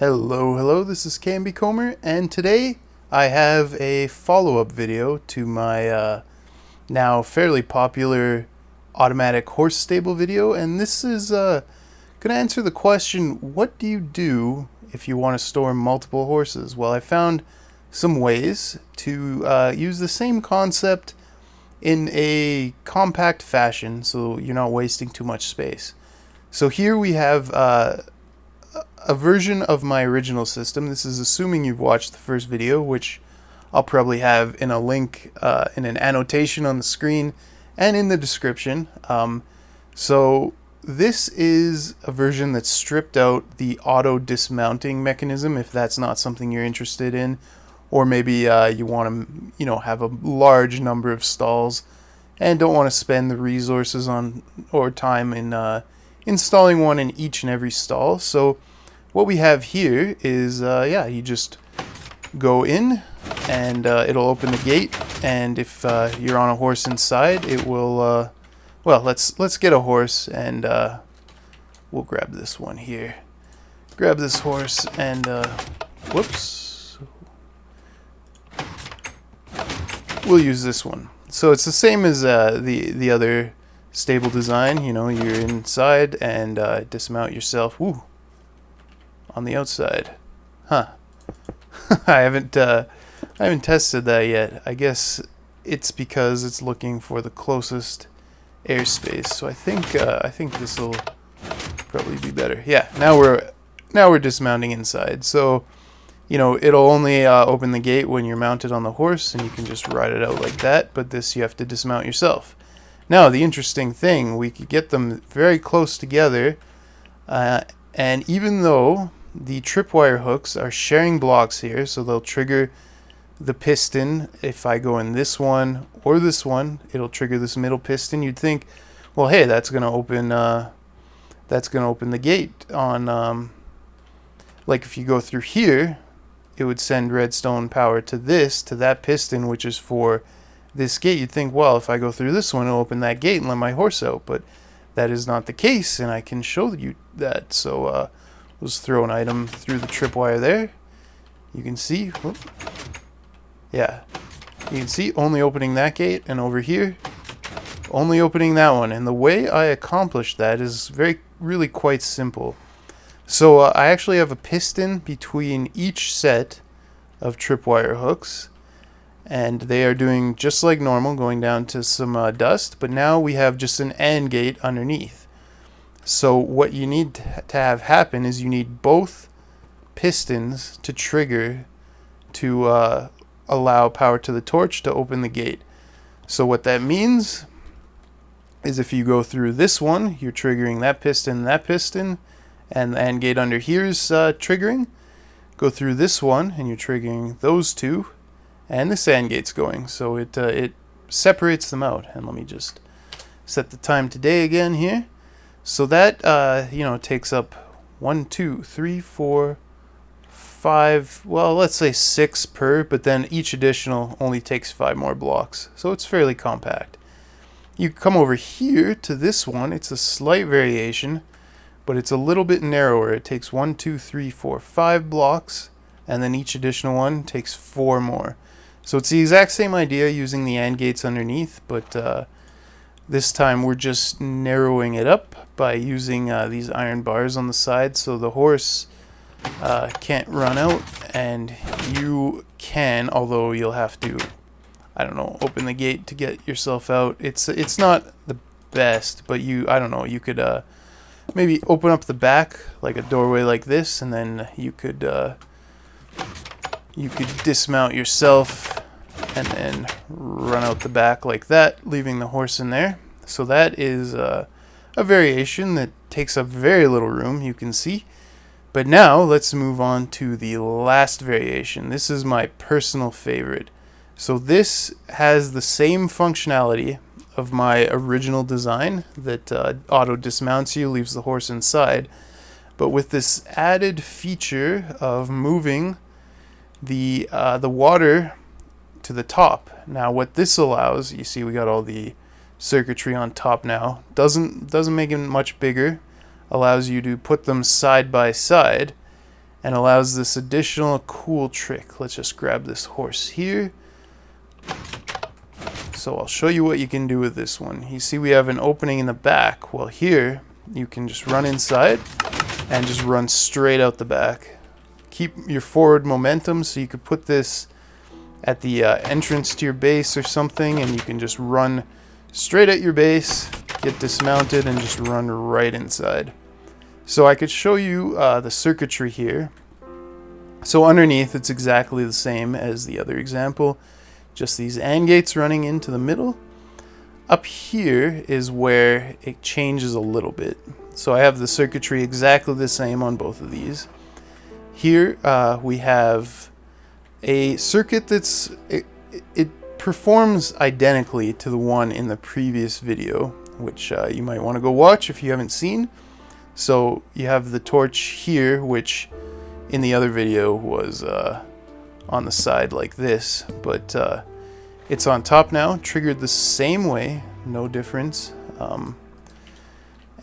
Hello, this is KMB Comer, and today I have a follow-up video to my now fairly popular automatic horse stable video, and this is going to answer the question, what do you do if you want to store multiple horses? Well, I found some ways to use the same concept in a compact fashion, so you're not wasting too much space. So here we have a version of my original system. This is assuming you've watched the first video, which I'll probably have in a link in an annotation on the screen and in the description. So this is a version that stripped out the auto dismounting mechanism, if that's not something you're interested in, or maybe you want to have a large number of stalls and don't want to spend the resources on or time in installing one in each and every stall. So what we have here is, you just go in and it'll open the gate, and if you're on a horse inside, it will, well, let's get a horse, and we'll grab this one here. Grab this horse and, whoops. We'll use this one. So it's the same as the other stable design. You're inside and dismount yourself. Woo. On the outside, huh? I haven't tested that yet. I guess it's because it's looking for the closest airspace. So I think this will probably be better. Yeah. Now we're dismounting inside. So it'll only open the gate when you're mounted on the horse, and you can just ride it out like that. But this you have to dismount yourself. Now the interesting thing, we could get them very close together, and even though the tripwire hooks are sharing blocks here, so they'll trigger the piston. If I go in this one or this one, it'll trigger this middle piston. You'd think, well, hey, that's gonna open the gate on like if you go through here, it would send redstone power to that piston, which is for this gate. You'd think, well, if I go through this one, it'll open that gate and let my horse out, but that is not the case, and I can show you that. So let's throw an item through the tripwire there. You can see, whoop. Yeah, you can see only opening that gate, and over here, only opening that one. And the way I accomplish that is really quite simple. So I actually have a piston between each set of tripwire hooks, and they are doing just like normal, going down to some dust, but now we have just an AND gate underneath. So what you need to have happen is you need both pistons to trigger to allow power to the torch to open the gate. So what that means is if you go through this one, you're triggering that piston, and the AND gate under here is triggering. Go through this one, and you're triggering those two, and this AND gate's going. So it separates them out. And let me just set the time today again here. So that takes up 1, 2, 3, 4, 5, well, let's say 6 per, but then each additional only takes 5 more blocks. So it's fairly compact. You come over here to this one, it's a slight variation, but it's a little bit narrower. It takes 1, 2, 3, 4, 5 blocks, and then each additional one takes 4 more. So it's the exact same idea using the AND gates underneath, but this time we're just narrowing it up by using these iron bars on the side, so the horse can't run out, and you can, although you'll have to, I don't know, open the gate to get yourself out. It's not the best, but you could maybe open up the back like a doorway like this, and then you could dismount yourself and then run out the back like that, leaving the horse in there. So that is a variation that takes up very little room, you can see. But now let's move on to the last variation. This is my personal favorite. So this has the same functionality of my original design that auto dismounts you, leaves the horse inside, but with this added feature of moving the water to the top. Now what this allows, you see we got all the circuitry on top now, doesn't make it much bigger, allows you to put them side by side, and allows this additional cool trick. Let's just grab this horse here. So I'll show you what you can do with this one. You see we have an opening in the back. Well, here you can just run inside and just run straight out the back. Keep your forward momentum, so you could put this at the entrance to your base or something, and you can just run straight at your base, get dismounted, and just run right inside. So I could show you the circuitry here. So underneath, it's exactly the same as the other example, just these AND gates running into the middle. Up here is where it changes a little bit. So I have the circuitry exactly the same on both of these. Here we have a circuit that's it performs identically to the one in the previous video, which you might want to go watch if you haven't seen. So you have the torch here, which in the other video was on the side like this, but it's on top now, triggered the same way, no difference.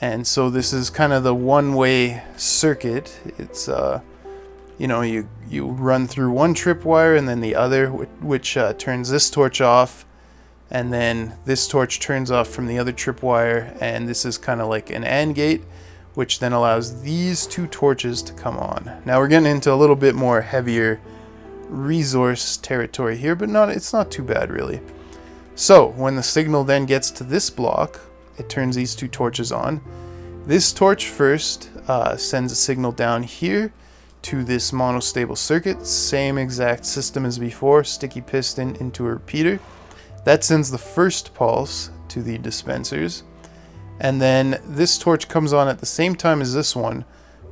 And so this is kind of the one-way circuit. It's you know, you run through one tripwire and then the other, which turns this torch off, and then this torch turns off from the other tripwire, and this is kind of like an AND gate, which then allows these two torches to come on. Now we're getting into a little bit more heavier resource territory here, but it's not too bad really. So when the signal then gets to this block, it turns these two torches on. This torch first sends a signal down here to this monostable circuit, same exact system as before, sticky piston into a repeater. That sends the first pulse to the dispensers, and then this torch comes on at the same time as this one,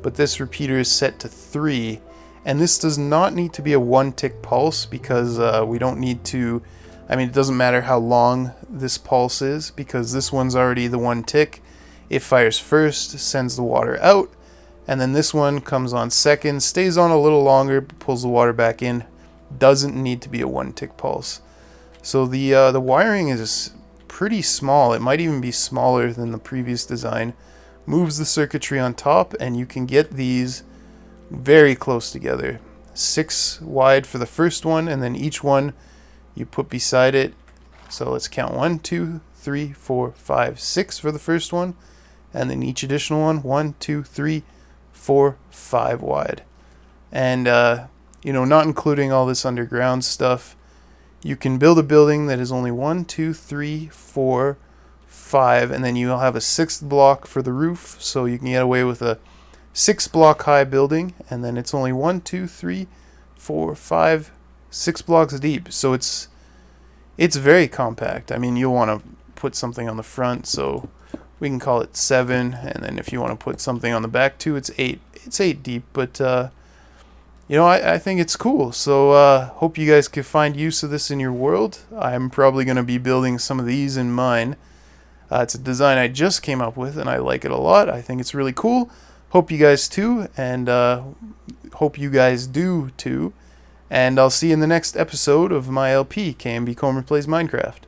but this repeater is set to 3, and this does not need to be a 1-tick pulse because we don't need to, I mean, it doesn't matter how long this pulse is because this one's already the 1 tick. It fires first, sends the water out, and then this one comes on second, stays on a little longer, pulls the water back in. Doesn't need to be a 1-tick pulse. So the wiring is pretty small. It might even be smaller than the previous design. Moves the circuitry on top, and you can get these very close together. 6 wide for the first one, and then each one you put beside it. So let's count 1, 2, 3, 4, 5, 6 for the first one, and then each additional one, 1, 2, 3, 4, 5 wide. And you know, not including all this underground stuff, you can build a building that is only 1, 2, 3, 4, 5, and then you'll have a 6th block for the roof, so you can get away with a 6-block high building, and then it's only 1, 2, 3, 4, 5, 6 blocks deep. So it's very compact. I mean, you'll want to put something on the front, so we can call it 7, and then if you want to put something on the back too, it's 8. It's 8 deep, but you know, I think it's cool. So hope you guys can find use of this in your world. I'm probably going to be building some of these in mine. It's a design I just came up with, and I like it a lot. I think it's really cool. Hope you guys too, and hope you guys do too. And I'll see you in the next episode of my LP, KMB Comer Plays Minecraft.